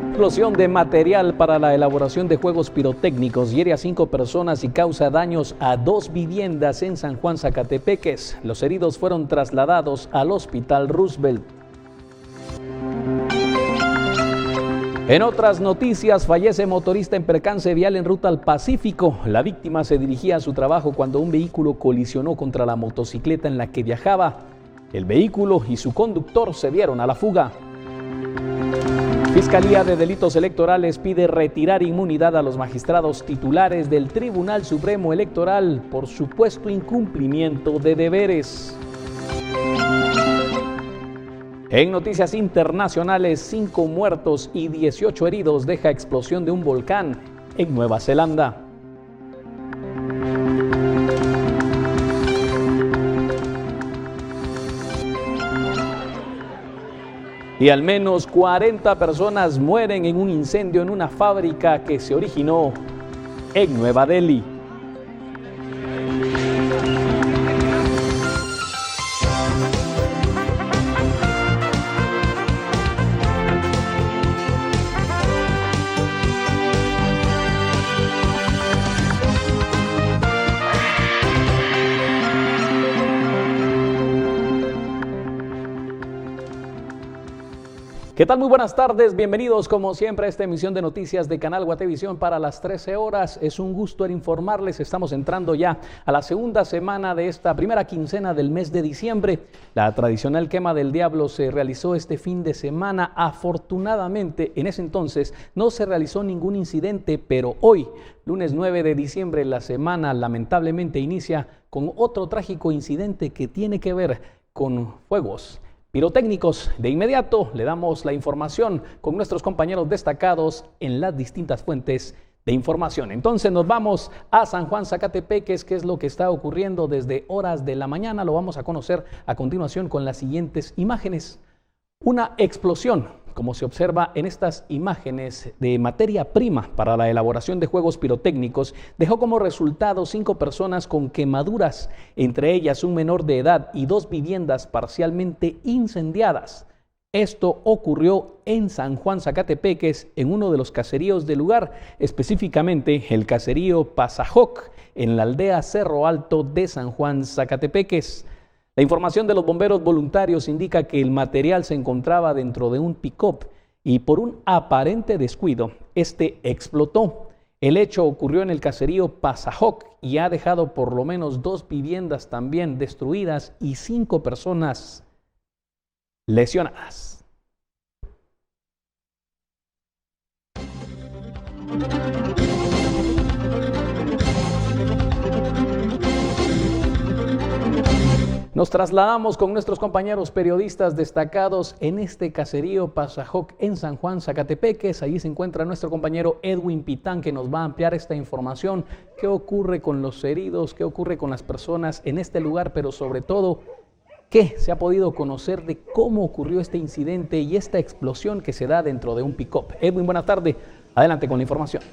Explosión de material para la elaboración de juegos pirotécnicos hiere a 5 personas y causa daños a 2 viviendas en San Juan, Zacatepeques. Los heridos fueron trasladados al Hospital Roosevelt. En otras noticias, fallece motorista en percance vial en ruta al Pacífico. La víctima se dirigía a su trabajo cuando un vehículo colisionó contra la motocicleta en la que viajaba. El vehículo y su conductor se dieron a la fuga. Fiscalía de Delitos Electorales pide retirar inmunidad a los magistrados titulares del Tribunal Supremo Electoral por supuesto incumplimiento de deberes. En noticias internacionales, 5 muertos y 18 heridos deja explosión de un volcán en Nueva Zelanda. Y al menos 40 personas mueren en un incendio en una fábrica que se originó en Nueva Delhi. ¿Qué tal? Muy buenas tardes, bienvenidos como siempre a esta emisión de noticias de Canal Guatevisión para las 13 horas. Es un gusto informarles, estamos entrando ya a la segunda semana de esta primera quincena del mes de diciembre. La tradicional quema del diablo se realizó este fin de semana. Afortunadamente, en ese entonces no se realizó ningún incidente, pero hoy, lunes 9 de diciembre, la semana lamentablemente inicia con otro trágico incidente que tiene que ver con fuegos pirotécnicos. De inmediato le damos la información con nuestros compañeros destacados en las distintas fuentes de información. Entonces nos vamos a San Juan, Zacatepeques, qué es lo que está ocurriendo desde horas de la mañana. Lo vamos a conocer a continuación con las siguientes imágenes. Una explosión, como se observa en estas imágenes, de materia prima para la elaboración de juegos pirotécnicos, dejó como resultado 5 personas con quemaduras, entre ellas un menor de edad y 2 viviendas parcialmente incendiadas. Esto ocurrió en San Juan, Zacatepeques, en uno de los caseríos del lugar, específicamente el caserío Pasajoc, en la aldea Cerro Alto de San Juan, Zacatepeques. La información de los bomberos voluntarios indica que el material se encontraba dentro de un pick-up y por un aparente descuido, este explotó. El hecho ocurrió en el caserío Pasajoc y ha dejado por lo menos 2 viviendas también destruidas y 5 personas lesionadas. Nos trasladamos con nuestros compañeros periodistas destacados en este caserío Pasajoc en San Juan, Zacatepeques. Allí se encuentra nuestro compañero Edwin Pitán, que nos va a ampliar esta información. ¿Qué ocurre con los heridos? ¿Qué ocurre con las personas en este lugar? Pero sobre todo, ¿qué se ha podido conocer de cómo ocurrió este incidente y esta explosión que se da dentro de un pick-up? Edwin, buenas tardes. Adelante con la información.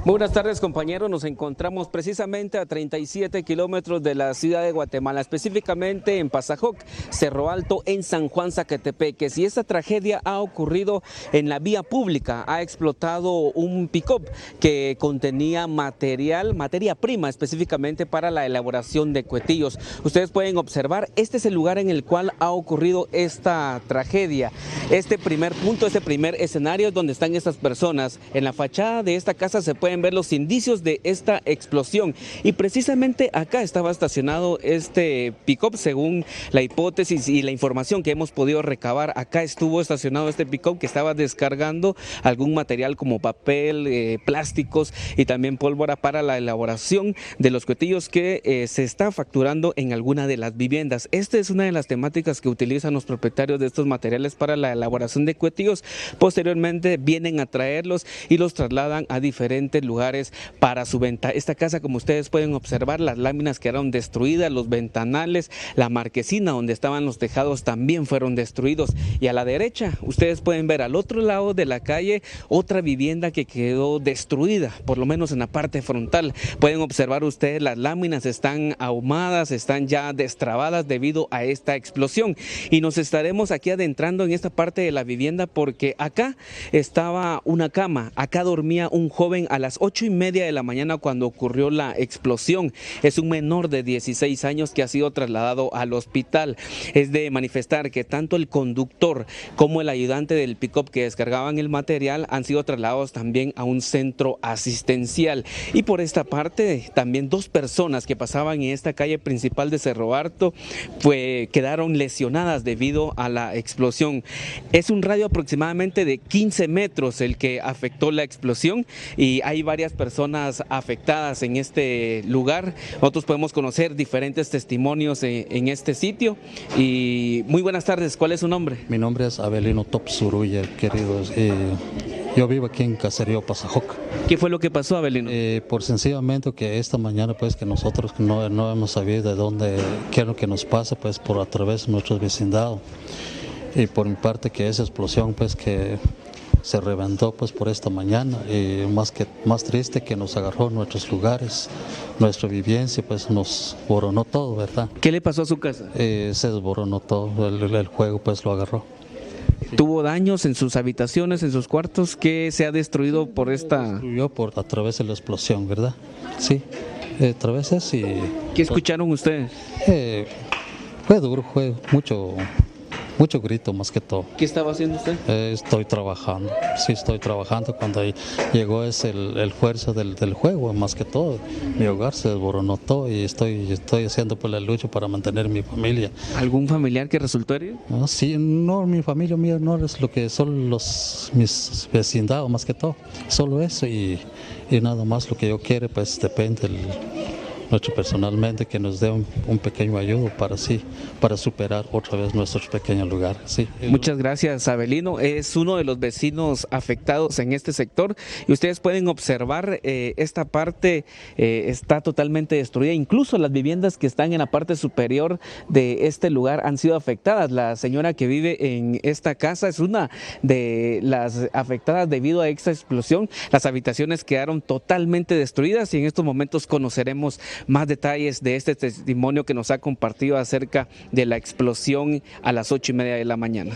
Muy buenas tardes, compañeros. Nos encontramos precisamente a 37 kilómetros de la ciudad de Guatemala, específicamente en Pasajoc, Cerro Alto, en San Juan, Zacatepeques. Y esta tragedia ha ocurrido en la vía pública. Ha explotado un pick-up que contenía materia prima, específicamente para la elaboración de cuetillos. Ustedes pueden observar, este es el lugar en el cual ha ocurrido esta tragedia. Este primer punto, este primer escenario es donde están estas personas. En la fachada de esta casa se pueden ver los indicios de esta explosión y precisamente acá estaba estacionado este pick-up. Según la hipótesis y la información que hemos podido recabar, acá estuvo estacionado este pick-up que estaba descargando algún material como papel, plásticos y también pólvora para la elaboración de los cuetillos que se está facturando en alguna de las viviendas. Esta es una de las temáticas que utilizan los propietarios de estos materiales para la elaboración de cuetillos. Posteriormente vienen a traerlos y los trasladan a diferentes lugares para su venta. Esta casa, como ustedes pueden observar, las láminas quedaron destruidas, los ventanales, la marquesina donde estaban los tejados también fueron destruidos. Y a la derecha, ustedes pueden ver al otro lado de la calle otra vivienda que quedó destruida, por lo menos en la parte frontal. Pueden observar ustedes, las láminas están ahumadas, están ya destrabadas debido a esta explosión. Y nos estaremos aquí adentrando en esta parte de la vivienda porque acá estaba una cama, acá dormía un joven a las 8:30 de la mañana cuando ocurrió la explosión. Es un menor de 16 años que ha sido trasladado al hospital. Es de manifestar que tanto el conductor como el ayudante del pick-up que descargaban el material han sido trasladados también a un centro asistencial. Y por esta parte también 2 personas que pasaban en esta calle principal de Cerro Alto quedaron lesionadas debido a la explosión. Es un radio aproximadamente de 15 metros el que afectó la explosión y hay varias personas afectadas en este lugar. Nosotros podemos conocer diferentes testimonios en este sitio. Y muy buenas tardes, ¿cuál es su nombre? Mi nombre es Abelino Topsuruya, queridos. Yo vivo aquí en Caserío Pasajoc. ¿Qué fue lo que pasó, Abelino? Por sencillamente que esta mañana pues que nosotros no hemos sabido de dónde, qué es lo que nos pasa pues por a través de nuestro vecindado. Y por mi parte que esa explosión pues que se reventó pues por esta mañana y más triste que nos agarró nuestros lugares, nuestra vivencia pues nos desboronó todo, ¿verdad? ¿Qué le pasó a su casa? Se desboronó todo, el juego pues lo agarró. ¿Tuvo daños en sus habitaciones, en sus cuartos? ¿Qué se ha destruido por esta...? Destruyó a través de la explosión, ¿verdad? Sí, a través de eso y... ¿Qué escucharon ustedes? Fue duro, fue mucho grito más que todo. ¿Qué estaba haciendo usted? Estoy trabajando, sí estoy trabajando. Cuando llegó es el fuerza del juego, más que todo. Mi hogar se desboronó todo y estoy haciendo por la lucha para mantener mi familia. ¿Algún familiar que resultó herido? No, sí, no, mi familia mía no es lo que son mis vecindados, más que todo. Solo eso y nada más lo que yo quiero, pues depende nuestro personalmente que nos dé un pequeño ayudo para superar otra vez nuestros pequeños lugares. Sí. Muchas gracias, Abelino. Es uno de los vecinos afectados en este sector y ustedes pueden observar esta parte está totalmente destruida. Incluso las viviendas que están en la parte superior de este lugar han sido afectadas. La señora que vive en esta casa es una de las afectadas debido a esta explosión. Las habitaciones quedaron totalmente destruidas y en estos momentos conoceremos más detalles de este testimonio que nos ha compartido acerca de la explosión a las 8:30 de la mañana.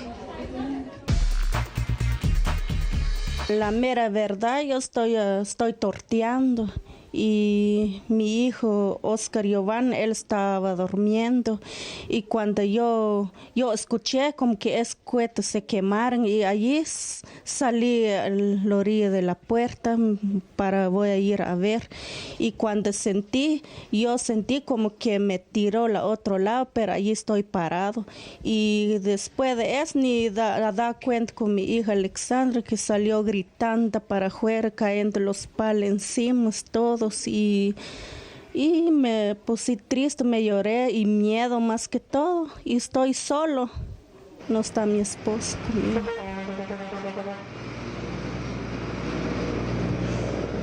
La mera verdad, yo estoy torteando y mi hijo Oscar Giovanni, él estaba durmiendo y cuando yo escuché como que escuetos se quemaron y allí salí a la orilla de la puerta voy a ir a ver y cuando yo sentí como que me tiró al otro lado, pero allí estoy parado y después de eso ni da cuenta con mi hija Alexandra que salió gritando para afuera, cayendo los palos encima, todo. Y me puse triste, me lloré y miedo más que todo. Y estoy solo, no está mi esposo conmigo.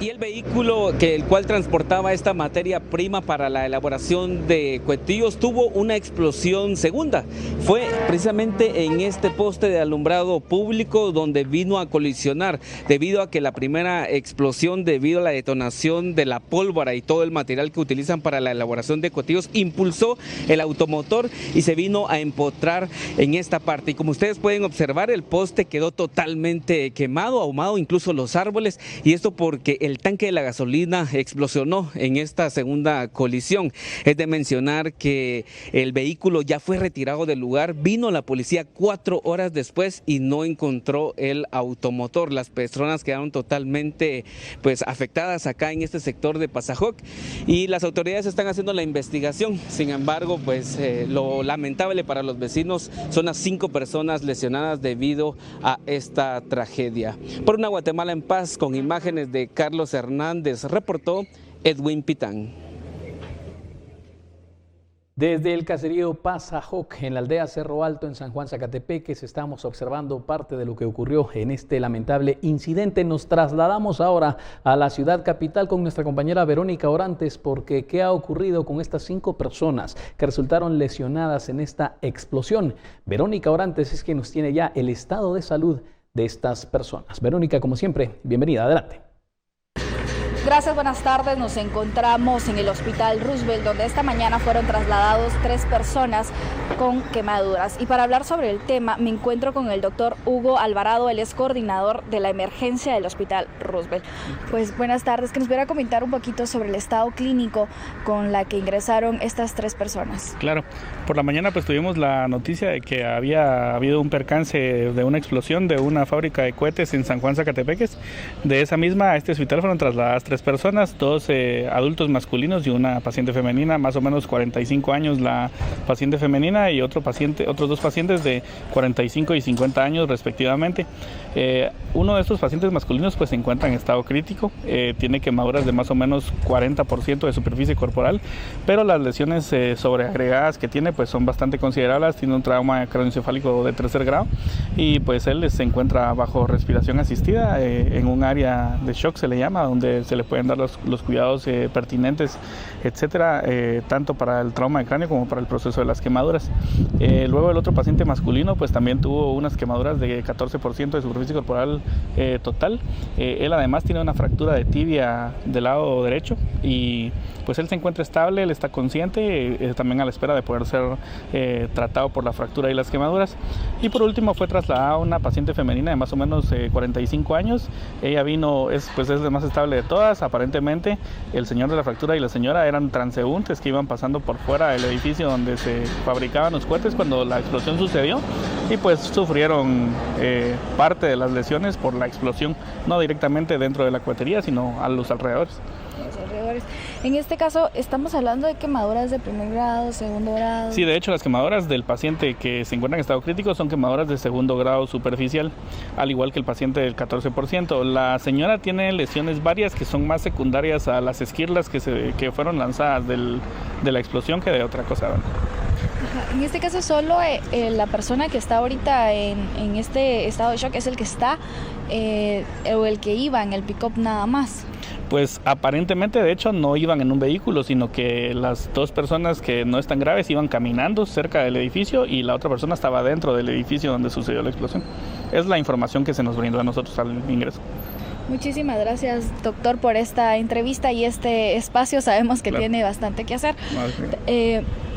Y el vehículo el cual transportaba esta materia prima para la elaboración de cuetillos tuvo una explosión segunda. Fue precisamente en este poste de alumbrado público donde vino a colisionar debido a que la primera explosión, debido a la detonación de la pólvora y todo el material que utilizan para la elaboración de cuetillos, impulsó el automotor y se vino a empotrar en esta parte. Y como ustedes pueden observar, el poste quedó totalmente quemado, ahumado, incluso los árboles, y esto porque el tanque de la gasolina explosionó en esta segunda colisión. Es de mencionar que el vehículo ya fue retirado del lugar, vino la policía 4 horas después y no encontró el automotor. Las personas quedaron totalmente afectadas acá en este sector de Pasajoc y las autoridades están haciendo la investigación. Sin embargo, lo lamentable para los vecinos son las 5 personas lesionadas debido a esta tragedia. Por una Guatemala en paz, con imágenes de Carlos Hernández, reportó Edwin Pitán. Desde el caserío Pasajoc, en la aldea Cerro Alto, en San Juan, Zacatepeques, estamos observando parte de lo que ocurrió en este lamentable incidente. Nos trasladamos ahora a la ciudad capital con nuestra compañera Verónica Orantes, porque ¿qué ha ocurrido con estas 5 personas que resultaron lesionadas en esta explosión? Verónica Orantes es quien nos tiene ya el estado de salud de estas personas. Verónica, como siempre, bienvenida, adelante. Gracias, buenas tardes. Nos encontramos en el Hospital Roosevelt, donde esta mañana fueron trasladados 3 personas con quemaduras. Y para hablar sobre el tema, me encuentro con el doctor Hugo Alvarado, él es coordinador de la emergencia del Hospital Roosevelt. Pues buenas tardes, que nos pudiera comentar un poquito sobre el estado clínico con la que ingresaron estas 3 personas. Claro, por la mañana pues tuvimos la noticia de que había habido un percance de una explosión de una fábrica de cohetes en San Juan, Zacatepeques. De esa misma, a este hospital fueron trasladadas 3 personas, 2 adultos masculinos y una paciente femenina, más o menos 45 años la paciente femenina y otros 2 pacientes de 45 y 50 años respectivamente. Uno de estos pacientes masculinos pues se encuentra en estado crítico, tiene quemaduras de más o menos 40% de superficie corporal, pero las lesiones sobreagregadas que tiene pues son bastante considerables. Tiene un trauma craneoencefálico de 3er grado y pues él se encuentra bajo respiración asistida en un área de shock, se le llama, donde se le pueden dar los cuidados pertinentes, etcétera, tanto para el trauma de cráneo como para el proceso de las quemaduras. Luego el otro paciente masculino pues también tuvo unas quemaduras de 14% de superficie corporal total. Él además tiene una fractura de tibia del lado derecho y pues él se encuentra estable, él está consciente, también a la espera de poder ser tratado por la fractura y las quemaduras. Y por último fue trasladada una paciente femenina de más o menos 45 años. Ella es la más estable de todas. Aparentemente el señor de la fractura y la señora eran transeúntes que iban pasando por fuera del edificio donde se fabricaban los cohetes cuando la explosión sucedió y pues sufrieron parte de las lesiones por la explosión, no directamente dentro de la cohetería, sino a los alrededores. En este caso, ¿estamos hablando de quemaduras de 1er grado, 2º grado? Sí, de hecho, las quemaduras del paciente que se encuentra en estado crítico son quemaduras de 2º grado superficial, al igual que el paciente del 14%. La señora tiene lesiones varias que son más secundarias a las esquirlas que fueron lanzadas de la explosión que de otra cosa. En este caso, solo la persona que está ahorita en este estado de shock es el que está o el que iba en el pick-up nada más. Pues aparentemente, de hecho, no iban en un vehículo, sino que las 2 personas que no están graves iban caminando cerca del edificio y la otra persona estaba dentro del edificio donde sucedió la explosión. Es la información que se nos brindó a nosotros al ingreso. Muchísimas gracias, doctor, por esta entrevista y este espacio. Sabemos que tiene bastante que hacer.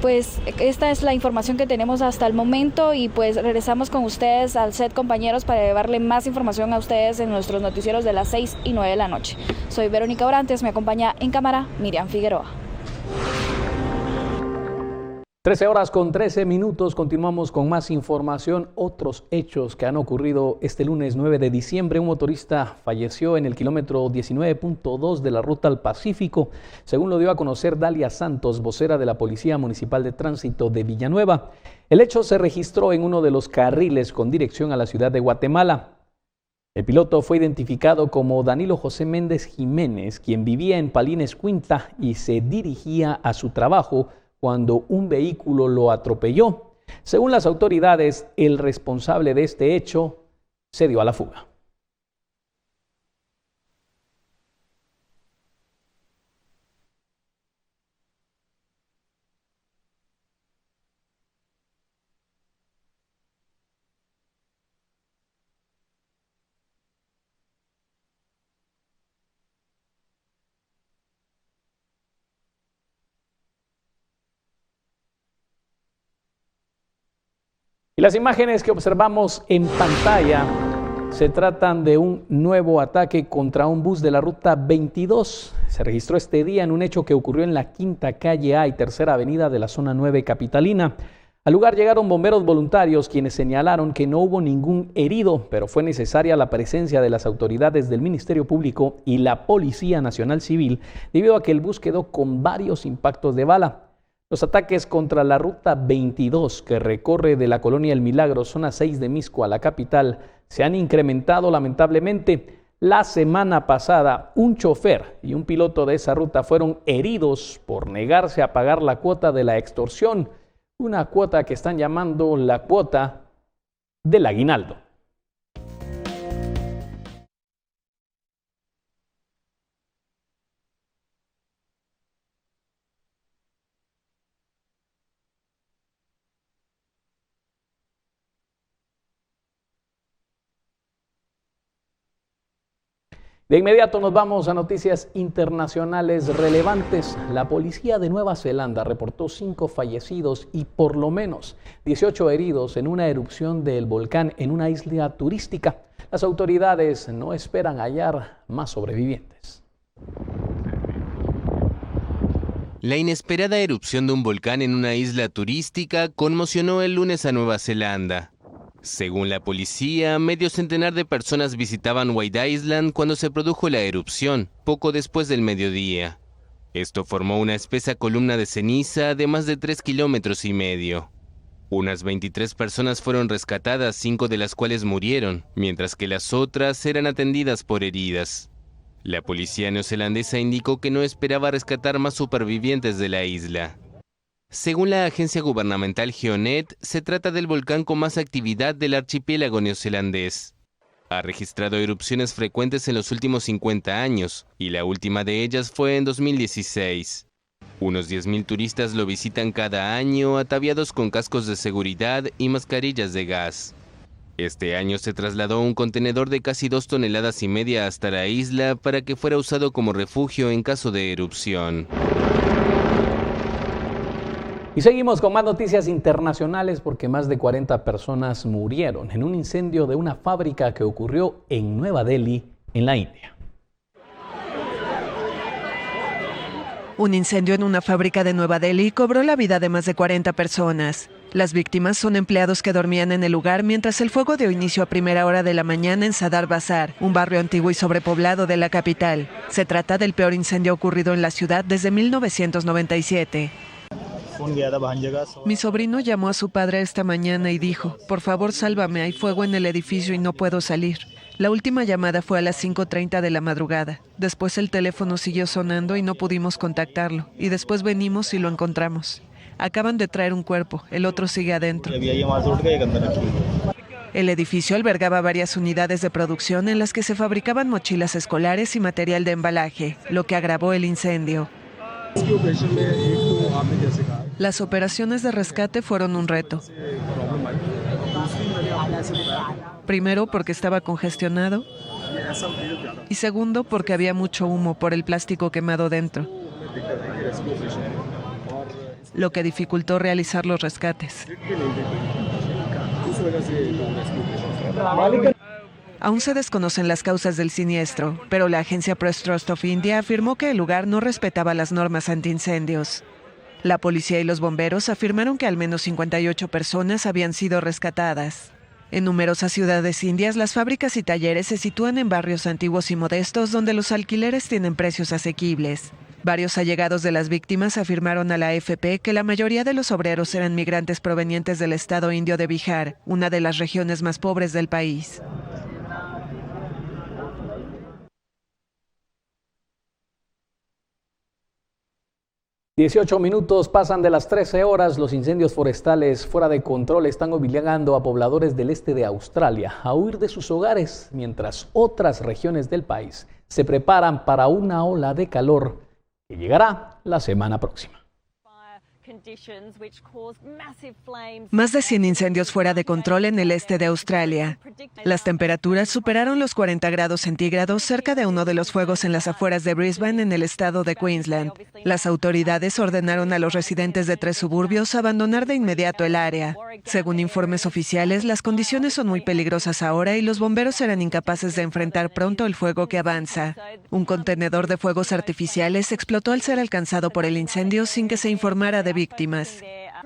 Pues esta es la información que tenemos hasta el momento y pues regresamos con ustedes al set, compañeros, para llevarle más información a ustedes en nuestros noticieros de las 6 y 9 de la noche. Soy Verónica Orantes, me acompaña en cámara Miriam Figueroa. 13:13. Continuamos con más información. Otros hechos que han ocurrido este lunes 9 de diciembre. Un motorista falleció en el kilómetro 19.2 de la ruta al Pacífico, según lo dio a conocer Dalia Santos, vocera de la Policía Municipal de Tránsito de Villanueva. El hecho se registró en uno de los carriles con dirección a la ciudad de Guatemala. El piloto fue identificado como Danilo José Méndez Jiménez, quien vivía en Palines Quinta y se dirigía a su trabajo cuando un vehículo lo atropelló. Según las autoridades, el responsable de este hecho se dio a la fuga. Y las imágenes que observamos en pantalla se tratan de un nuevo ataque contra un bus de la ruta 22. Se registró este día en un hecho que ocurrió en la Quinta Calle A y Tercera Avenida de la zona 9 capitalina. Al lugar llegaron bomberos voluntarios, quienes señalaron que no hubo ningún herido, pero fue necesaria la presencia de las autoridades del Ministerio Público y la Policía Nacional Civil, debido a que el bus quedó con varios impactos de bala. Los ataques contra la ruta 22, que recorre de la colonia El Milagro, zona 6 de Misco, a la capital, se han incrementado lamentablemente. La semana pasada, un chofer y un piloto de esa ruta fueron heridos por negarse a pagar la cuota de la extorsión, una cuota que están llamando la cuota del aguinaldo. De inmediato nos vamos a noticias internacionales relevantes. La policía de Nueva Zelanda reportó 5 fallecidos y por lo menos 18 heridos en una erupción del volcán en una isla turística. Las autoridades no esperan hallar más sobrevivientes. La inesperada erupción de un volcán en una isla turística conmocionó el lunes a Nueva Zelanda. Según la policía, medio centenar de personas visitaban White Island cuando se produjo la erupción, poco después del mediodía. Esto formó una espesa columna de ceniza de más de 3,5 kilómetros. Unas 23 personas fueron rescatadas, 5 de las cuales murieron, mientras que las otras eran atendidas por heridas. La policía neozelandesa indicó que no esperaba rescatar más supervivientes de la isla. Según la agencia gubernamental Geonet, se trata del volcán con más actividad del archipiélago neozelandés. Ha registrado erupciones frecuentes en los últimos 50 años, y la última de ellas fue en 2016. Unos 10,000 turistas lo visitan cada año, ataviados con cascos de seguridad y mascarillas de gas. Este año se trasladó un contenedor de casi 2,5 toneladas hasta la isla para que fuera usado como refugio en caso de erupción. Y seguimos con más noticias internacionales porque más de 40 personas murieron en un incendio de una fábrica que ocurrió en Nueva Delhi, en la India. Un incendio en una fábrica de Nueva Delhi cobró la vida de más de 40 personas. Las víctimas son empleados que dormían en el lugar mientras el fuego dio inicio a primera hora de la mañana en Sadar Bazar, un barrio antiguo y sobrepoblado de la capital. Se trata del peor incendio ocurrido en la ciudad desde 1997. Mi sobrino llamó a su padre esta mañana y dijo, por favor sálvame, hay fuego en el edificio y no puedo salir. La última llamada fue a las 5:30 de la madrugada. Después el teléfono siguió sonando y no pudimos contactarlo. Y después venimos y lo encontramos. Acaban de traer un cuerpo, el otro sigue adentro. El edificio albergaba varias unidades de producción en las que se fabricaban mochilas escolares y material de embalaje, lo que agravó el incendio. Las operaciones de rescate fueron un reto. Primero, porque estaba congestionado. Y segundo, porque había mucho humo por el plástico quemado dentro, lo que dificultó realizar los rescates. Aún se desconocen las causas del siniestro, pero la agencia Press Trust of India afirmó que el lugar no respetaba las normas antiincendios. La policía y los bomberos afirmaron que al menos 58 personas habían sido rescatadas. En numerosas ciudades indias, las fábricas y talleres se sitúan en barrios antiguos y modestos donde los alquileres tienen precios asequibles. Varios allegados de las víctimas afirmaron a la AFP que la mayoría de los obreros eran migrantes provenientes del estado indio de Bihar, una de las regiones más pobres del país. $18 minutos pasan de las 13 horas. Los incendios forestales fuera de control están obligando a pobladores del este de Australia a huir de sus hogares, mientras otras regiones del país se preparan para una ola de calor que llegará la semana próxima. Más de 100 incendios fuera de control en el este de Australia. Las temperaturas superaron los 40 grados centígrados cerca de uno de los fuegos en las afueras de Brisbane, en el estado de Queensland. Las autoridades ordenaron a los residentes de 3 suburbios abandonar de inmediato el área. Según informes oficiales, las condiciones son muy peligrosas ahora y los bomberos serán incapaces de enfrentar pronto el fuego que avanza. Un contenedor de fuegos artificiales explotó al ser alcanzado por el incendio sin que se informara de víctimas.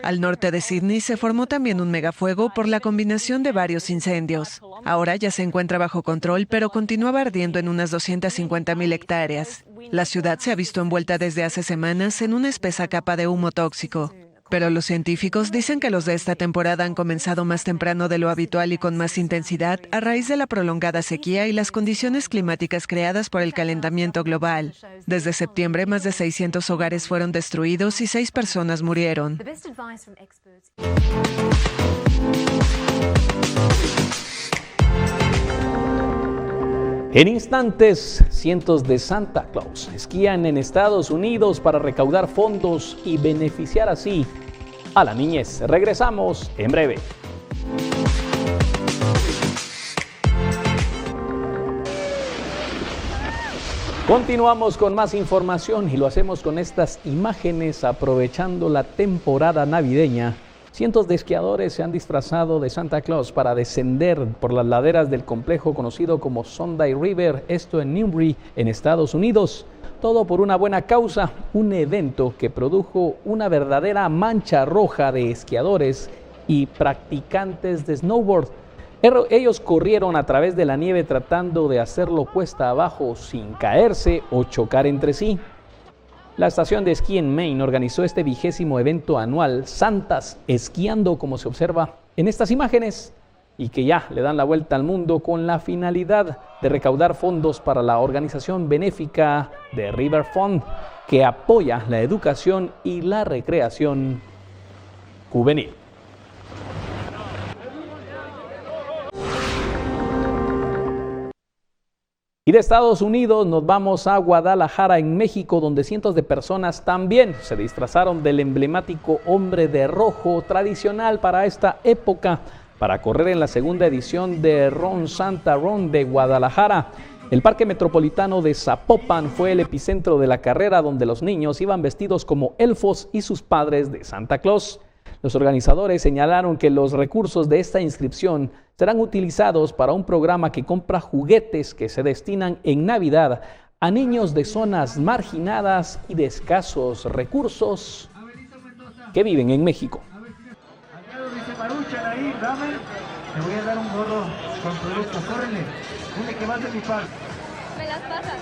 Al norte de Sydney se formó también un megafuego por la combinación de varios incendios. Ahora ya se encuentra bajo control, pero continuaba ardiendo en unas 250,000 hectáreas. La ciudad se ha visto envuelta desde hace semanas en una espesa capa de humo tóxico. Pero los científicos dicen que los de esta temporada han comenzado más temprano de lo habitual y con más intensidad a raíz de la prolongada sequía y las condiciones climáticas creadas por el calentamiento global. Desde septiembre, más de 600 hogares fueron destruidos y 6 personas murieron. En instantes, cientos de Santa Claus esquían en Estados Unidos para recaudar fondos y beneficiar así a la niñez. Regresamos en breve. Continuamos con más información y lo hacemos con estas imágenes aprovechando la temporada navideña. Cientos de esquiadores se han disfrazado de Santa Claus para descender por las laderas del complejo conocido como Sunday River, esto en Newbury, en Estados Unidos. Todo por una buena causa, un evento que produjo una verdadera mancha roja de esquiadores y practicantes de snowboard. Ellos corrieron a través de la nieve tratando de hacerlo cuesta abajo sin caerse o chocar entre sí. La estación de esquí en Maine organizó este 20º evento anual, Santas Esquiando, como se observa en estas imágenes, y que ya le dan la vuelta al mundo con la finalidad de recaudar fondos para la organización benéfica de River Fund, que apoya la educación y la recreación juvenil. Y de Estados Unidos nos vamos a Guadalajara, en México, donde cientos de personas también se disfrazaron del emblemático hombre de rojo tradicional para esta época, para correr en la segunda edición de Run Santa Run de Guadalajara. El Parque Metropolitano de Zapopan fue el epicentro de la carrera, donde los niños iban vestidos como elfos y sus padres de Santa Claus. Los organizadores señalaron que los recursos de esta inscripción serán utilizados para un programa que compra juguetes que se destinan en Navidad a niños de zonas marginadas y de escasos recursos que viven en México. Te voy a dar un gorro con productos, córrele, dile que vas de mi parte. Me las pasas.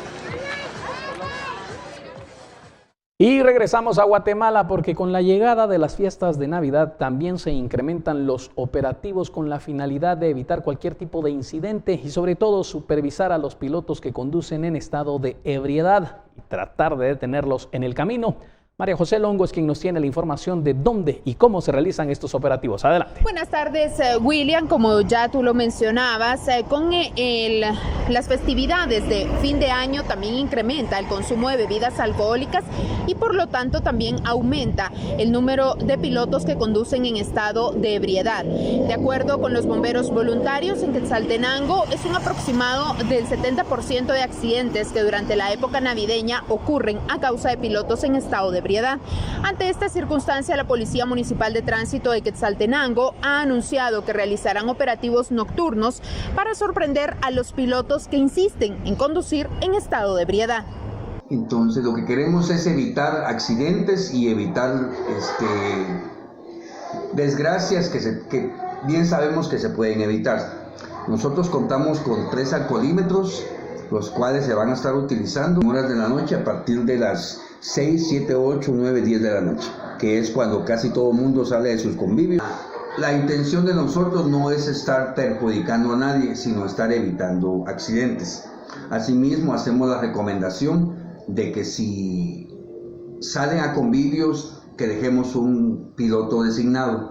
Y regresamos a Guatemala porque con la llegada de las fiestas de Navidad también se incrementan los operativos con la finalidad de evitar cualquier tipo de incidente y sobre todo supervisar a los pilotos que conducen en estado de ebriedad y tratar de detenerlos en el camino. María José Longo es quien nos tiene la información de dónde y cómo se realizan estos operativos. Adelante. Buenas tardes, William. Como ya tú lo mencionabas, con las festividades de fin de año también incrementa el consumo de bebidas alcohólicas y por lo tanto también aumenta el número de pilotos que conducen en estado de ebriedad. De acuerdo con los bomberos voluntarios, en Quetzaltenango es un aproximado del 70% de accidentes que durante la época navideña ocurren a causa de pilotos en estado de ebriedad. Ante esta circunstancia, la Policía Municipal de Tránsito de Quetzaltenango ha anunciado que realizarán operativos nocturnos para sorprender a los pilotos que insisten en conducir en estado de ebriedad. Entonces, lo que queremos es evitar accidentes y evitar desgracias que bien sabemos que se pueden evitar. Nosotros contamos con 3 alcoholímetros, los cuales se van a estar utilizando en horas de la noche a partir de las 6, 7, 8, 9, 10 de la noche, que es cuando casi todo el mundo sale de sus convivios. La intención de nosotros no es estar perjudicando a nadie, sino estar evitando accidentes. Asimismo, hacemos la recomendación de que si salen a convivios, que dejemos un piloto designado.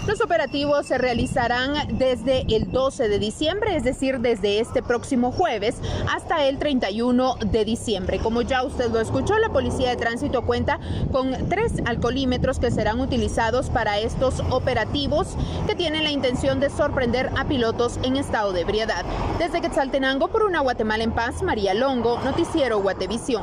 Los operativos se realizarán desde el 12 de diciembre, es decir, desde este próximo jueves hasta el 31 de diciembre. Como ya usted lo escuchó, la Policía de Tránsito cuenta con 3 alcoholímetros que serán utilizados para estos operativos que tienen la intención de sorprender a pilotos en estado de ebriedad. Desde Quetzaltenango, por una Guatemala en paz, María Longo, Noticiero Guatevisión.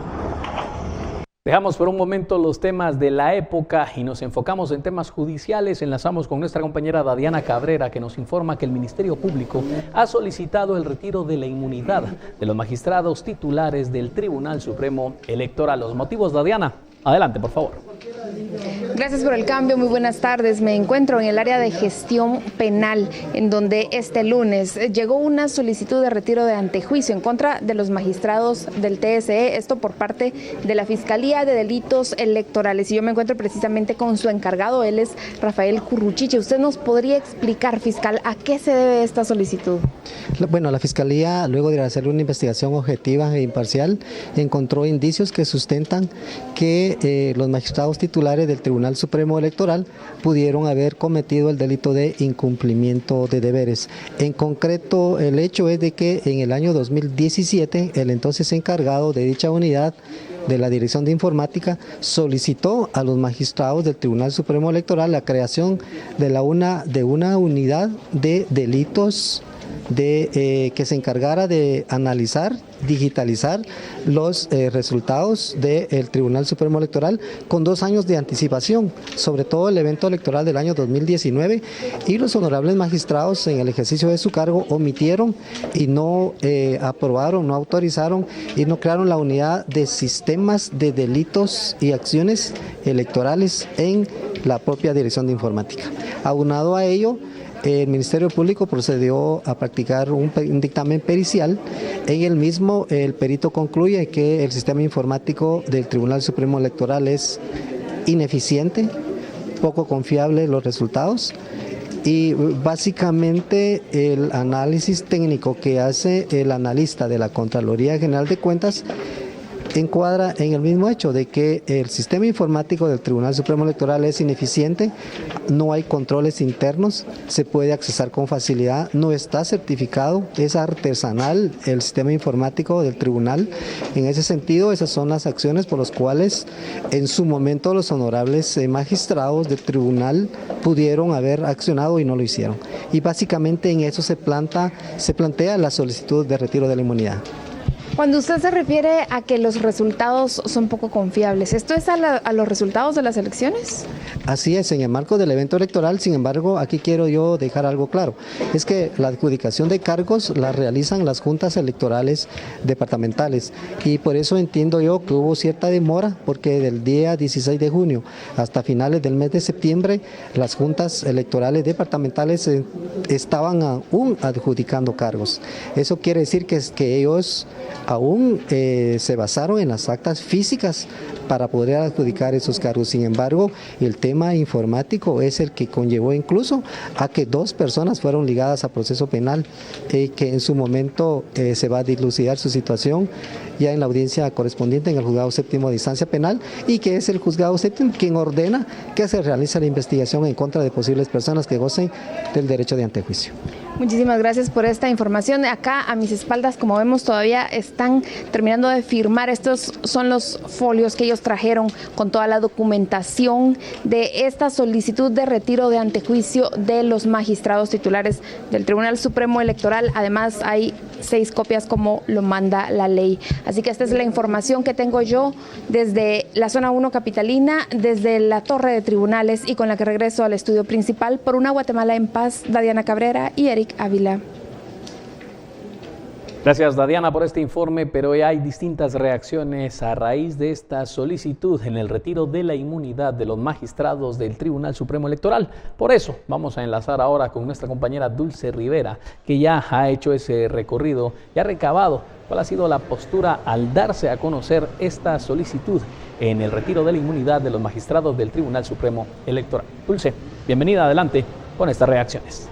Dejamos por un momento los temas de la época y nos enfocamos en temas judiciales. Enlazamos con nuestra compañera Dadiana Cabrera, que nos informa que el Ministerio Público ha solicitado el retiro de la inmunidad de los magistrados titulares del Tribunal Supremo Electoral. Los motivos, Dadiana, adelante, por favor. Gracias por el cambio, muy buenas tardes. Me encuentro en el área de gestión penal, en donde este lunes llegó una solicitud de retiro de antejuicio en contra de los magistrados del TSE, esto por parte de la Fiscalía de Delitos Electorales. Y yo me encuentro precisamente con su encargado, él es Rafael Curruchiche. ¿Usted nos podría explicar, fiscal, a qué se debe esta solicitud? Bueno, la Fiscalía, luego de hacer una investigación objetiva e imparcial, encontró indicios que sustentan que los magistrados titulares del Tribunal Supremo Electoral pudieron haber cometido el delito de incumplimiento de deberes. En concreto, el hecho es de que en el año 2017, el entonces encargado de dicha unidad de la Dirección de Informática solicitó a los magistrados del Tribunal Supremo Electoral la creación de una unidad de delitos que se encargara de analizar, digitalizar los resultados del Tribunal Supremo Electoral con 2 años de anticipación, sobre todo el evento electoral del año 2019, y los honorables magistrados en el ejercicio de su cargo omitieron y no aprobaron, no autorizaron y no crearon la unidad de sistemas de delitos y acciones electorales en la propia Dirección de Informática. Aunado a ello, el Ministerio Público procedió a practicar un dictamen pericial. En el mismo, el perito concluye que el sistema informático del Tribunal Supremo Electoral es ineficiente, poco confiable los resultados, y básicamente el análisis técnico que hace el analista de la Contraloría General de Cuentas encuadra en el mismo hecho de que el sistema informático del Tribunal Supremo Electoral es ineficiente, no hay controles internos, se puede accesar con facilidad, no está certificado, es artesanal el sistema informático del tribunal. En ese sentido, esas son las acciones por las cuales en su momento los honorables magistrados del tribunal pudieron haber accionado y no lo hicieron. Y básicamente en eso se plantea la solicitud de retiro de la inmunidad. Cuando usted se refiere a que los resultados son poco confiables, ¿esto es a los resultados de las elecciones? Así es, en el marco del evento electoral. Sin embargo, aquí quiero yo dejar algo claro, es que la adjudicación de cargos la realizan las juntas electorales departamentales, y por eso entiendo yo que hubo cierta demora, porque del día 16 de junio hasta finales del mes de septiembre, las juntas electorales departamentales estaban aún adjudicando cargos. Eso quiere decir que ellos aún se basaron en las actas físicas para poder adjudicar esos cargos. Sin embargo, el tema informático es el que conllevó incluso a que 2 personas fueron ligadas a proceso penal, que en su momento se va a dilucidar su situación ya en la audiencia correspondiente en el Juzgado Séptimo de Instancia Penal, y que es el Juzgado Séptimo quien ordena que se realice la investigación en contra de posibles personas que gocen del derecho de antejuicio. Muchísimas gracias por esta información. Acá a mis espaldas, como vemos, todavía están terminando de firmar. Estos son los folios que ellos trajeron con toda la documentación de esta solicitud de retiro de antejuicio de los magistrados titulares del Tribunal Supremo Electoral. Además, hay 6 copias como lo manda la ley. Así que esta es la información que tengo yo desde la zona 1 capitalina, desde la torre de tribunales, y con la que regreso al estudio principal por una Guatemala en paz, Dadiana Cabrera y Eric Ávila. Gracias, Dadiana, por este informe, pero hay distintas reacciones a raíz de esta solicitud en el retiro de la inmunidad de los magistrados del Tribunal Supremo Electoral. Por eso vamos a enlazar ahora con nuestra compañera Dulce Rivera, que ya ha hecho ese recorrido y ha recabado cuál ha sido la postura al darse a conocer esta solicitud en el retiro de la inmunidad de los magistrados del Tribunal Supremo Electoral. Dulce, bienvenida, adelante con estas reacciones.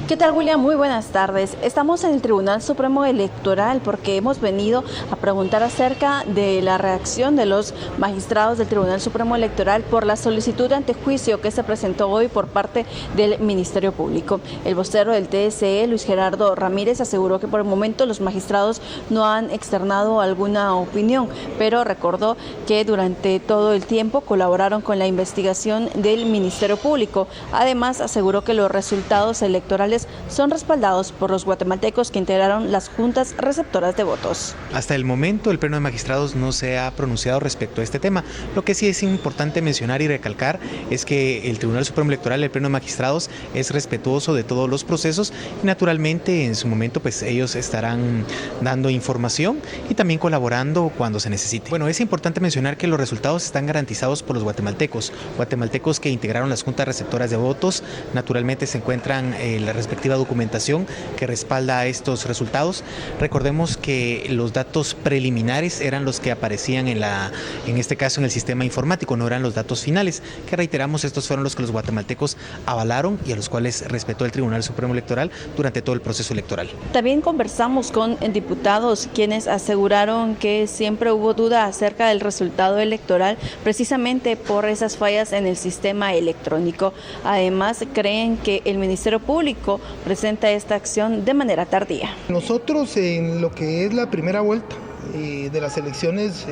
¿Qué tal, William? Muy buenas tardes. Estamos en el Tribunal Supremo Electoral porque hemos venido a preguntar acerca de la reacción de los magistrados del Tribunal Supremo Electoral por la solicitud de antejuicio que se presentó hoy por parte del Ministerio Público. El vocero del TSE, Luis Gerardo Ramírez, aseguró que por el momento los magistrados no han externado alguna opinión, pero recordó que durante todo el tiempo colaboraron con la investigación del Ministerio Público. Además, aseguró que los resultados electorales electorales son respaldados por los guatemaltecos que integraron las juntas receptoras de votos. Hasta el momento el Pleno de Magistrados no se ha pronunciado respecto a este tema. Lo que sí es importante mencionar y recalcar es que el Tribunal Supremo Electoral, el Pleno de Magistrados, es respetuoso de todos los procesos y naturalmente en su momento pues ellos estarán dando información y también colaborando cuando se necesite. Bueno, es importante mencionar que los resultados están garantizados por los guatemaltecos que integraron las juntas receptoras de votos. Naturalmente se encuentran la respectiva documentación que respalda estos resultados. Recordemos que los datos preliminares eran los que aparecían en este caso en el sistema informático, no eran los datos finales, que reiteramos, estos fueron los que los guatemaltecos avalaron y a los cuales respetó el Tribunal Supremo Electoral durante todo el proceso electoral. También conversamos con diputados quienes aseguraron que siempre hubo duda acerca del resultado electoral precisamente por esas fallas en el sistema electrónico. Además, creen que el Ministerio Público presenta esta acción de manera tardía. Nosotros en lo que es la primera vuelta de las elecciones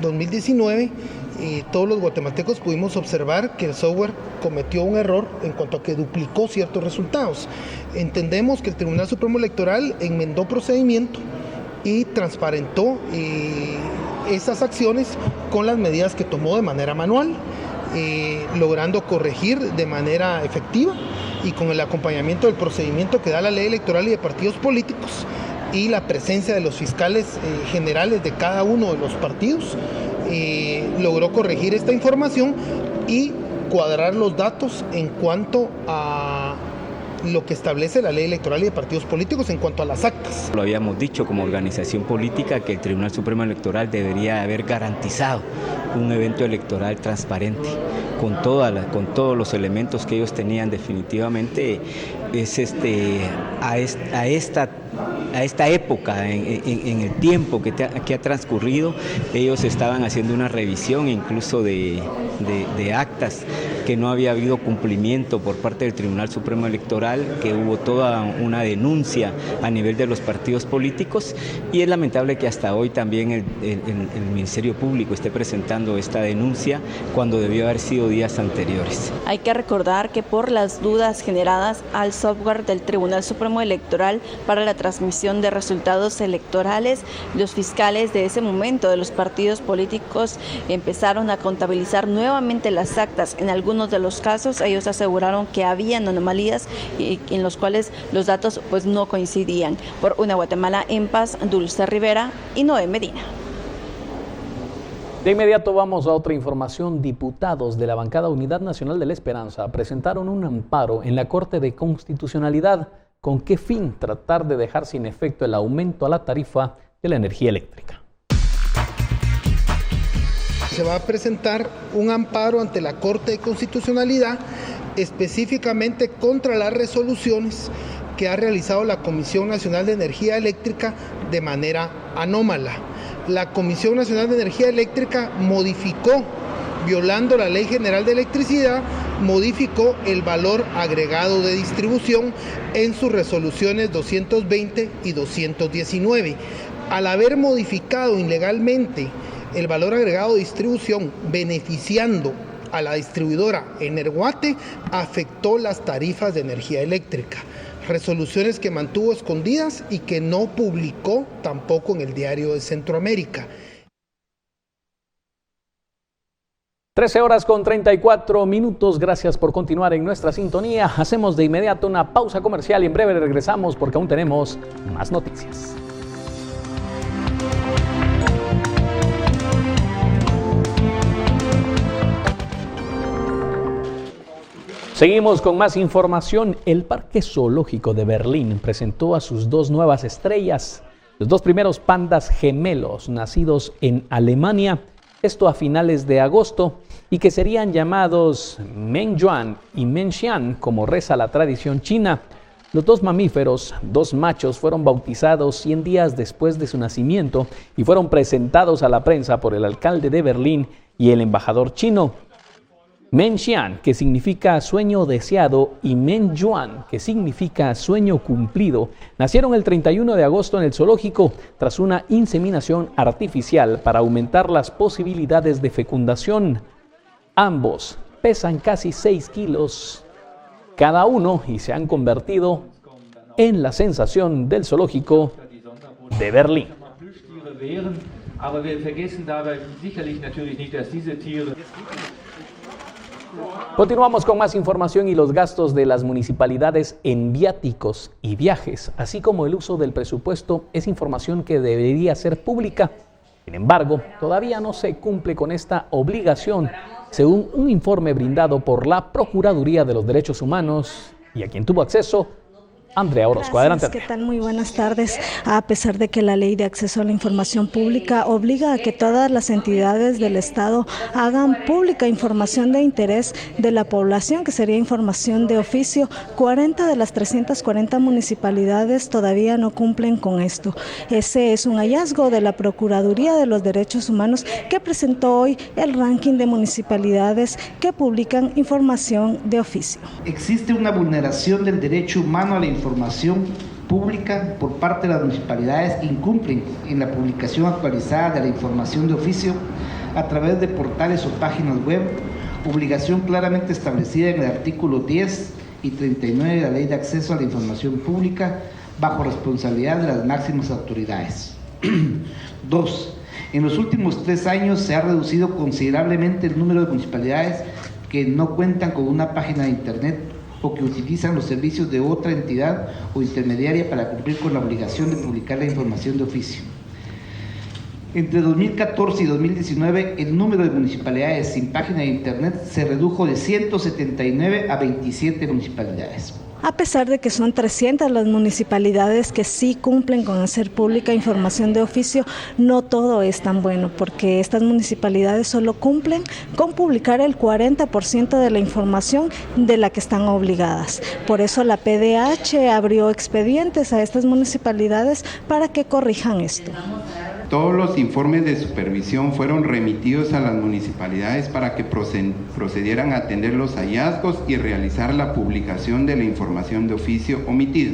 2019, todos los guatemaltecos pudimos observar que el software cometió un error en cuanto a que duplicó ciertos resultados. Entendemos que el Tribunal Supremo Electoral enmendó procedimiento y transparentó esas acciones con las medidas que tomó de manera manual, logrando corregir de manera efectiva y con el acompañamiento del procedimiento que da la ley electoral y de partidos políticos y la presencia de los fiscales generales de cada uno de los partidos, logró corregir esta información y cuadrar los datos en cuanto a lo que establece la ley electoral y de partidos políticos en cuanto a las actas. Lo habíamos dicho como organización política que el Tribunal Supremo Electoral debería haber garantizado un evento electoral transparente con todos los elementos que ellos tenían. Definitivamente es a esta época, en el tiempo que ha transcurrido, ellos estaban haciendo una revisión incluso de actas, que no había habido cumplimiento por parte del Tribunal Supremo Electoral, que hubo toda una denuncia a nivel de los partidos políticos, y es lamentable que hasta hoy también el Ministerio Público esté presentando esta denuncia cuando debió haber sido días anteriores. Hay que recordar que por las dudas generadas al software del Tribunal Supremo Electoral para la transmisión de resultados electorales, los fiscales de ese momento de los partidos políticos empezaron a contabilizar nuevamente las actas. En algunos de los casos ellos aseguraron que habían anomalías en los cuales los datos pues no coincidían. Por una Guatemala en paz, Dulce Rivera y Noé Medina. De inmediato vamos a otra información. Diputados de la bancada Unidad Nacional de la Esperanza presentaron un amparo en la Corte de Constitucionalidad. ¿Con qué fin? Tratar de dejar sin efecto el aumento a la tarifa de la energía eléctrica. Se va a presentar un amparo ante la Corte de Constitucionalidad específicamente contra las resoluciones que ha realizado la Comisión Nacional de Energía Eléctrica de manera anómala. La Comisión Nacional de Energía Eléctrica modificó, violando la Ley General de Electricidad, modificó el valor agregado de distribución en sus resoluciones 220 y 219. Al haber modificado ilegalmente el valor agregado de distribución beneficiando a la distribuidora Energuate, afectó las tarifas de energía eléctrica. Resoluciones que mantuvo escondidas y que no publicó tampoco en el Diario de Centroamérica. 13:34. Gracias por continuar en nuestra sintonía. Hacemos de inmediato una pausa comercial y en breve regresamos porque aún tenemos más noticias. Seguimos con más información. El Parque Zoológico de Berlín presentó a sus dos nuevas estrellas, los dos primeros pandas gemelos nacidos en Alemania, esto a finales de agosto, y que serían llamados Mengyuan y Menxian, como reza la tradición china. Los dos mamíferos, dos machos, fueron bautizados 100 días después de su nacimiento y fueron presentados a la prensa por el alcalde de Berlín y el embajador chino. Menxian, que significa sueño deseado, y Mengyuan, que significa sueño cumplido, nacieron el 31 de agosto en el zoológico tras una inseminación artificial para aumentar las posibilidades de fecundación. Ambos pesan casi 6 kilos cada uno y se han convertido en la sensación del zoológico de Berlín. Continuamos con más información y los gastos de las municipalidades en viáticos y viajes, así como el uso del presupuesto, es información que debería ser pública. Sin embargo, todavía no se cumple con esta obligación, según un informe brindado por la Procuraduría de los Derechos Humanos y a quien tuvo acceso Andrea Orozco. Adelante. ¿Qué tal? Muy buenas tardes. A pesar de que la Ley de Acceso a la Información Pública obliga a que todas las entidades del Estado hagan pública información de interés de la población, que sería información de oficio, 40 de las 340 municipalidades todavía no cumplen con esto. Ese es un hallazgo de la Procuraduría de los Derechos Humanos, que presentó hoy el ranking de municipalidades que publican información de oficio. Existe una vulneración del derecho humano a la información pública por parte de las municipalidades. Incumplen en la publicación actualizada de la información de oficio a través de portales o páginas web, obligación claramente establecida en el artículo 10 y 39 de la Ley de Acceso a la Información Pública, bajo responsabilidad de las máximas autoridades. 2. En los últimos 3 años se ha reducido considerablemente el número de municipalidades que no cuentan con una página de internet o que utilizan los servicios de otra entidad o intermediaria para cumplir con la obligación de publicar la información de oficio. Entre 2014 y 2019, el número de municipalidades sin página de internet se redujo de 179 a 27 municipalidades. A pesar de que son 300 las municipalidades que sí cumplen con hacer pública información de oficio, no todo es tan bueno, porque estas municipalidades solo cumplen con publicar el 40% de la información de la que están obligadas. Por eso la PDH abrió expedientes a estas municipalidades para que corrijan esto. Todos los informes de supervisión fueron remitidos a las municipalidades para que procedieran a atender los hallazgos y realizar la publicación de la información de oficio omitida.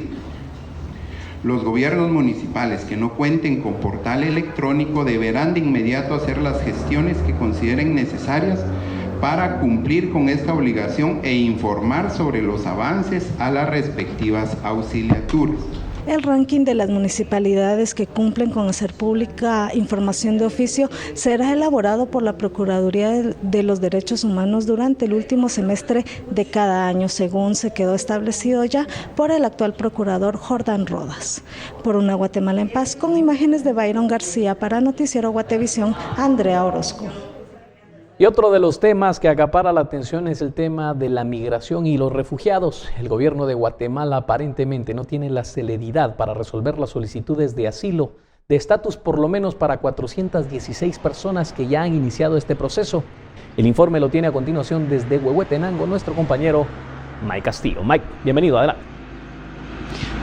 Los gobiernos municipales que no cuenten con portal electrónico deberán de inmediato hacer las gestiones que consideren necesarias para cumplir con esta obligación e informar sobre los avances a las respectivas auxiliaturas. El ranking de las municipalidades que cumplen con hacer pública información de oficio será elaborado por la Procuraduría de los Derechos Humanos durante el último semestre de cada año, según se quedó establecido ya por el actual procurador Jordán Rodas. Por una Guatemala en paz, con imágenes de Byron García, para Noticiero Guatevisión, Andrea Orozco. Y otro de los temas que acapara la atención es el tema de la migración y los refugiados. El gobierno de Guatemala aparentemente no tiene la celeridad para resolver las solicitudes de asilo, de estatus por lo menos para 416 personas que ya han iniciado este proceso. El informe lo tiene a continuación desde Huehuetenango nuestro compañero Mike Castillo. Mike, bienvenido, adelante.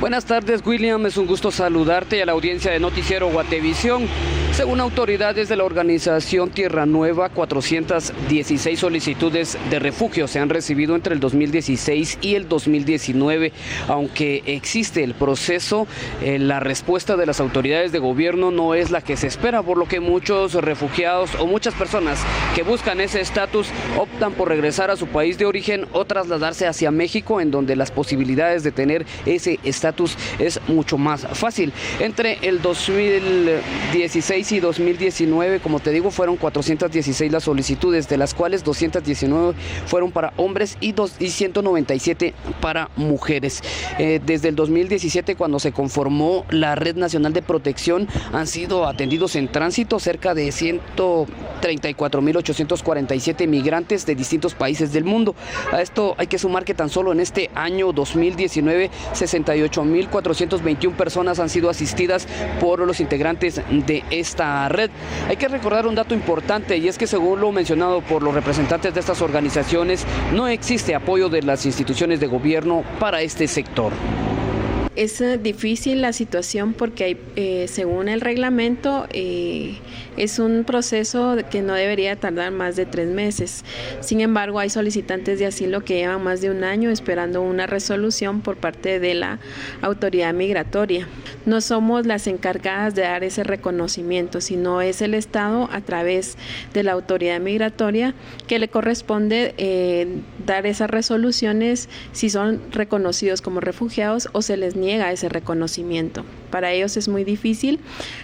Buenas tardes, William, es un gusto saludarte y a la audiencia de Noticiero Guatevisión. Según autoridades de la organización Tierra Nueva, 416 solicitudes de refugio se han recibido entre el 2016 y el 2019. Aunque existe el proceso, la respuesta de las autoridades de gobierno no es la que se espera, por lo que muchos refugiados o muchas personas que buscan ese estatus optan por regresar a su país de origen o trasladarse hacia México, en donde las posibilidades de tener ese estatus es mucho más fácil. Entre el 2016 y 2019, como te digo, fueron 416 las solicitudes, de las cuales 219 fueron para hombres y 197 para mujeres. Desde el 2017, cuando se conformó la Red Nacional de Protección, han sido atendidos en tránsito cerca de 134.847 migrantes de distintos países del mundo. A esto hay que sumar que tan solo en este año 2019, 68.421 personas han sido asistidas por los integrantes de esta red. Hay que recordar un dato importante, y es que según lo mencionado por los representantes de estas organizaciones, no existe apoyo de las instituciones de gobierno para este sector. Es difícil la situación porque hay, según el reglamento es un proceso que no debería tardar más de 3 meses. Sin embargo, hay solicitantes de asilo que llevan más de 1 año esperando una resolución por parte de la autoridad migratoria. No somos las encargadas de dar ese reconocimiento, sino es el Estado a través de la autoridad migratoria que le corresponde dar esas resoluciones si son reconocidos como refugiados o se les niega ese reconocimiento. Para ellos es muy difícil,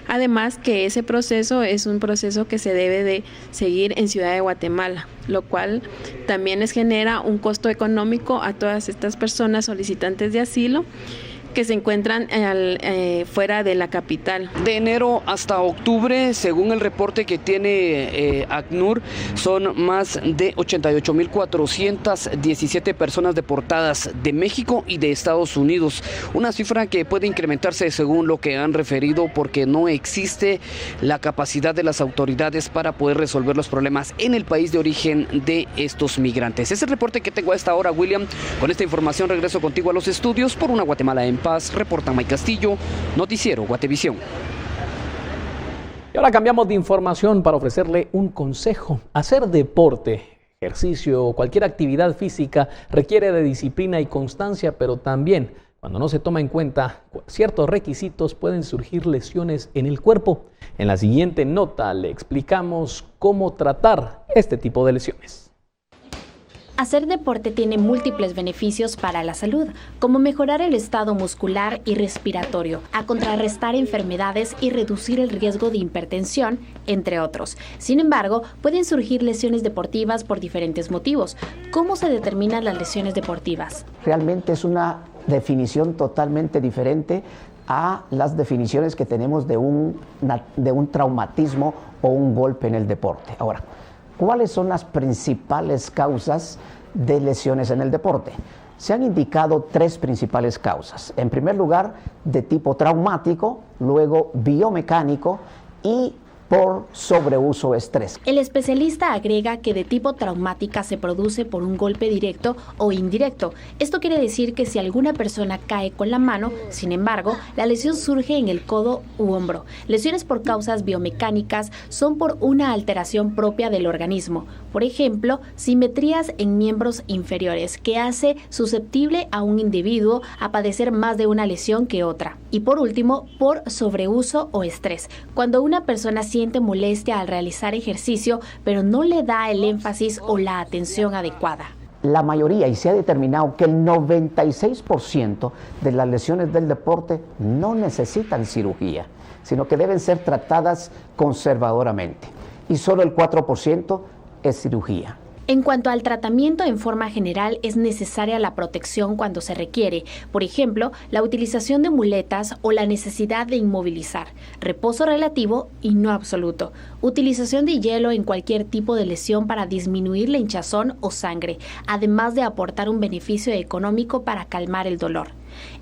además que ese proceso es un proceso que se debe de seguir en Ciudad de Guatemala, lo cual también les genera un costo económico a todas estas personas solicitantes de asilo que se encuentran fuera de la capital. De enero hasta octubre, según el reporte que tiene ACNUR, son más de 88.417 personas deportadas de México y de Estados Unidos, una cifra que puede incrementarse según lo que han referido porque no existe la capacidad de las autoridades para poder resolver los problemas en el país de origen de estos migrantes. Es el reporte que tengo a esta hora, William. Con esta información regreso contigo a los estudios. Por una Guatemala en paz, reporta May Castillo, Noticiero Guatevisión. Y ahora cambiamos de información para ofrecerle un consejo. Hacer deporte, ejercicio o cualquier actividad física requiere de disciplina y constancia, pero también cuando no se toma en cuenta ciertos requisitos pueden surgir lesiones en el cuerpo. En la siguiente nota le explicamos cómo tratar este tipo de lesiones. Hacer deporte tiene múltiples beneficios para la salud, como mejorar el estado muscular y respiratorio, a contrarrestar enfermedades y reducir el riesgo de hipertensión, entre otros. Sin embargo, pueden surgir lesiones deportivas por diferentes motivos. ¿Cómo se determinan las lesiones deportivas? Realmente es una definición totalmente diferente a las definiciones que tenemos de un traumatismo o un golpe en el deporte. Ahora, ¿cuáles son las principales causas de lesiones en el deporte? Se han indicado 3 principales causas. En primer lugar, de tipo traumático, luego biomecánico y por sobreuso o estrés. El especialista agrega que de tipo traumática se produce por un golpe directo o indirecto. Esto quiere decir que si alguna persona cae con la mano, sin embargo, la lesión surge en el codo u hombro. Lesiones por causas biomecánicas son por una alteración propia del organismo. Por ejemplo, simetrías en miembros inferiores, que hace susceptible a un individuo a padecer más de una lesión que otra. Y por último, por sobreuso o estrés. Cuando una persona siente molestia al realizar ejercicio, pero no le da el énfasis o la atención adecuada. La mayoría, y se ha determinado que el 96% de las lesiones del deporte no necesitan cirugía, sino que deben ser tratadas conservadoramente. Y solo el 4% es cirugía. En cuanto al tratamiento, en forma general es necesaria la protección cuando se requiere, por ejemplo, la utilización de muletas o la necesidad de inmovilizar, reposo relativo y no absoluto, utilización de hielo en cualquier tipo de lesión para disminuir la hinchazón o sangre, además de aportar un beneficio económico para calmar el dolor.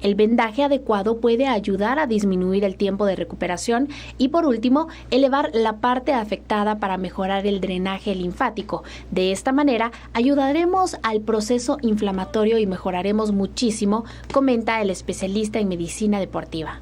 El vendaje adecuado puede ayudar a disminuir el tiempo de recuperación y, por último, elevar la parte afectada para mejorar el drenaje linfático. De esta manera, ayudaremos al proceso inflamatorio y mejoraremos muchísimo, comenta el especialista en medicina deportiva.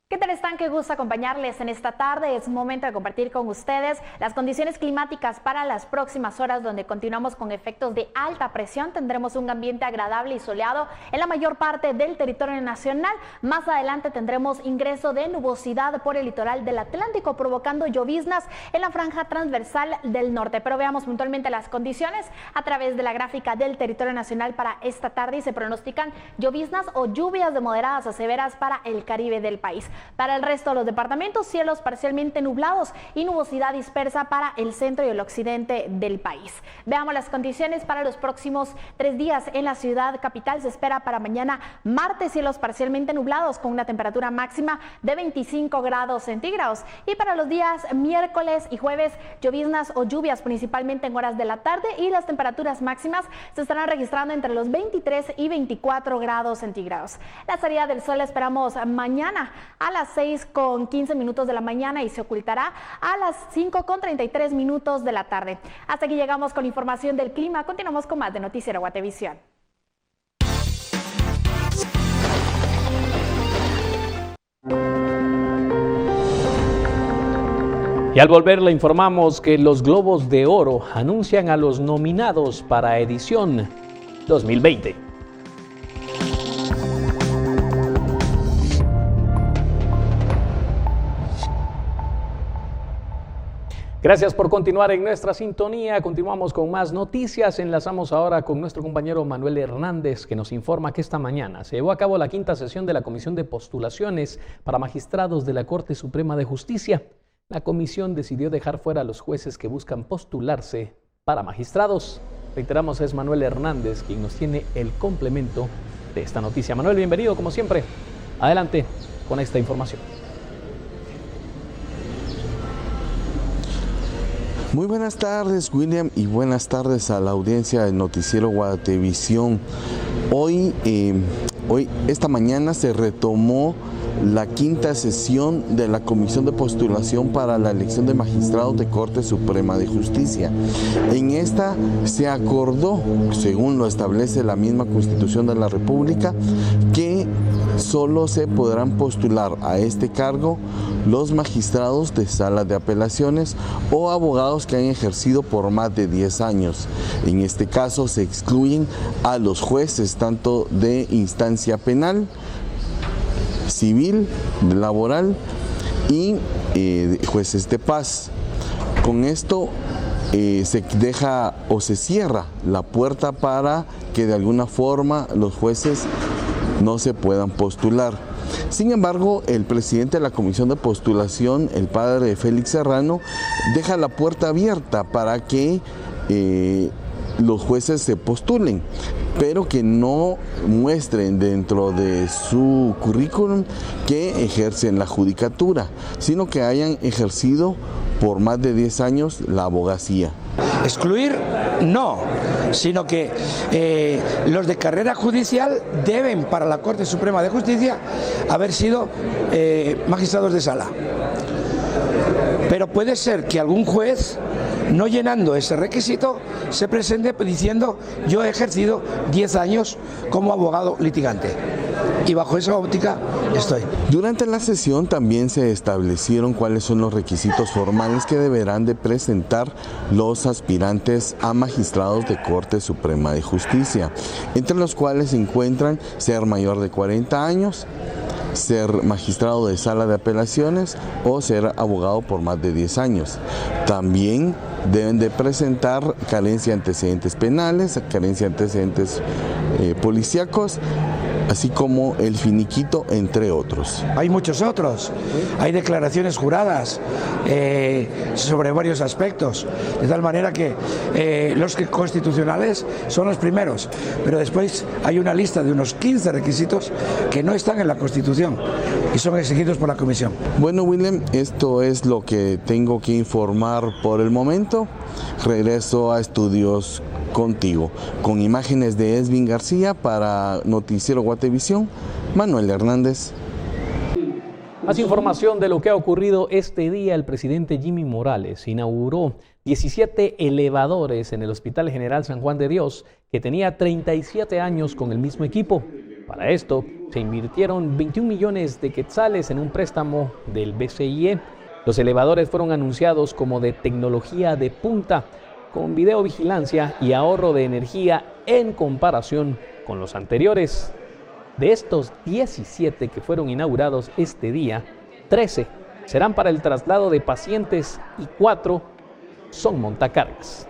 ¿Qué tal están? Qué gusto acompañarles en esta tarde. Es momento de compartir con ustedes las condiciones climáticas para las próximas horas, donde continuamos con efectos de alta presión. Tendremos un ambiente agradable y soleado en la mayor parte del territorio nacional. Más adelante tendremos ingreso de nubosidad por el litoral del Atlántico, provocando lloviznas en la franja transversal del norte. Pero veamos puntualmente las condiciones a través de la gráfica del territorio nacional para esta tarde, y se pronostican lloviznas o lluvias de moderadas a severas para el Caribe del país. Para el resto de los departamentos, cielos parcialmente nublados y nubosidad dispersa para el centro y el occidente del país. Veamos las condiciones para los próximos 3 días en la ciudad capital. Se espera para mañana martes cielos parcialmente nublados con una temperatura máxima de 25 grados centígrados. Y para los días miércoles y jueves, lloviznas o lluvias principalmente en horas de la tarde, y las temperaturas máximas se estarán registrando entre los 23 y 24 grados centígrados. La salida del sol la esperamos mañana a las 6 6:15 de la mañana y se ocultará a las 5:33 de la tarde. Hasta aquí llegamos con información del clima. Continuamos con más de Noticiero Guatevisión. Y al volver le informamos que los Globos de Oro anuncian a los nominados para edición 2020. Gracias por continuar en nuestra sintonía. Continuamos con más noticias. Enlazamos ahora con nuestro compañero Manuel Hernández, que nos informa que esta mañana se llevó a cabo la 5ª sesión de la Comisión de Postulaciones para Magistrados de la Corte Suprema de Justicia. La comisión decidió dejar fuera a los jueces que buscan postularse para magistrados. Reiteramos, es Manuel Hernández quien nos tiene el complemento de esta noticia. Manuel, bienvenido como siempre. Adelante con esta información. Muy buenas tardes, William, y buenas tardes a la audiencia del Noticiero Guatevisión. Esta mañana se retomó la 5ª sesión de la Comisión de Postulación para la elección de magistrados de Corte Suprema de Justicia. En esta se acordó, según lo establece la misma Constitución de la República, que solo se podrán postular a este cargo los magistrados de salas de apelaciones o abogados que han ejercido por más de 10 años. En este caso se excluyen a los jueces tanto de instancia penal, civil, laboral y jueces de paz. Con esto se deja o se cierra la puerta para que de alguna forma los jueces no se puedan postular. Sin embargo, el presidente de la Comisión de Postulación, el padre Félix Serrano, deja la puerta abierta para que los jueces se postulen, pero que no muestren dentro de su currículum que ejercen la judicatura, sino que hayan ejercido por más de 10 años la abogacía. Excluir, no, sino que los de carrera judicial deben para la Corte Suprema de Justicia haber sido magistrados de sala. Pero puede ser que algún juez, no llenando ese requisito, se presente diciendo: yo he ejercido 10 años como abogado litigante. Y bajo esa óptica estoy. Durante la sesión también se establecieron cuáles son los requisitos formales que deberán de presentar los aspirantes a magistrados de Corte Suprema de Justicia, entre los cuales se encuentran ser mayor de 40 años, ser magistrado de sala de apelaciones o ser abogado por más de 10 años. También deben de presentar carencia de antecedentes penales, carencia de antecedentes policíacos, así como el finiquito, entre otros. Hay muchos otros, hay declaraciones juradas sobre varios aspectos, de tal manera que los constitucionales son los primeros, pero después hay una lista de unos 15 requisitos que no están en la Constitución y son exigidos por la Comisión. Bueno, William, esto es lo que tengo que informar por el momento. Regreso a estudios contigo. Con imágenes de Esvin García para Noticiero Guatevisión, Manuel Hernández. Más información de lo que ha ocurrido este día. El presidente Jimmy Morales inauguró 17 elevadores en el Hospital General San Juan de Dios, que tenía 37 años con el mismo equipo. Para esto se invirtieron 21 millones de quetzales en un préstamo del BCIE. Los elevadores fueron anunciados como de tecnología de punta, con videovigilancia y ahorro de energía en comparación con los anteriores. De estos 17 que fueron inaugurados este día, 13 serán para el traslado de pacientes y 4 son montacargas.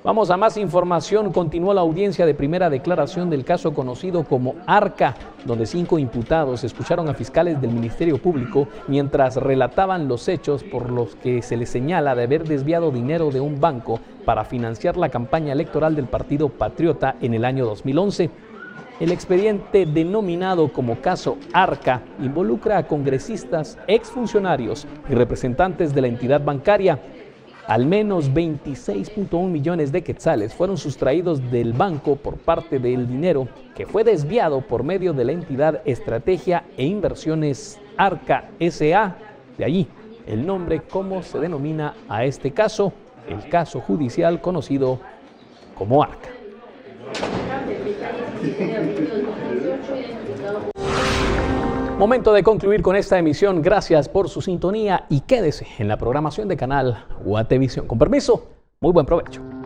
Vamos a más información. Continuó la audiencia de primera declaración del caso conocido como Arca, donde 5 imputados escucharon a fiscales del Ministerio Público mientras relataban los hechos por los que se les señala de haber desviado dinero de un banco para financiar la campaña electoral del Partido Patriota en el año 2011. El expediente, denominado como caso Arca, involucra a congresistas, exfuncionarios y representantes de la entidad bancaria. Al menos 26.1 millones de quetzales fueron sustraídos del banco por parte del dinero que fue desviado por medio de la entidad Estrategia e Inversiones Arca S.A. De allí el nombre como se denomina a este caso, el caso judicial conocido como Arca. Momento de concluir con esta emisión. Gracias por su sintonía y quédese en la programación de Canal Guatevisión. Con permiso, muy buen provecho.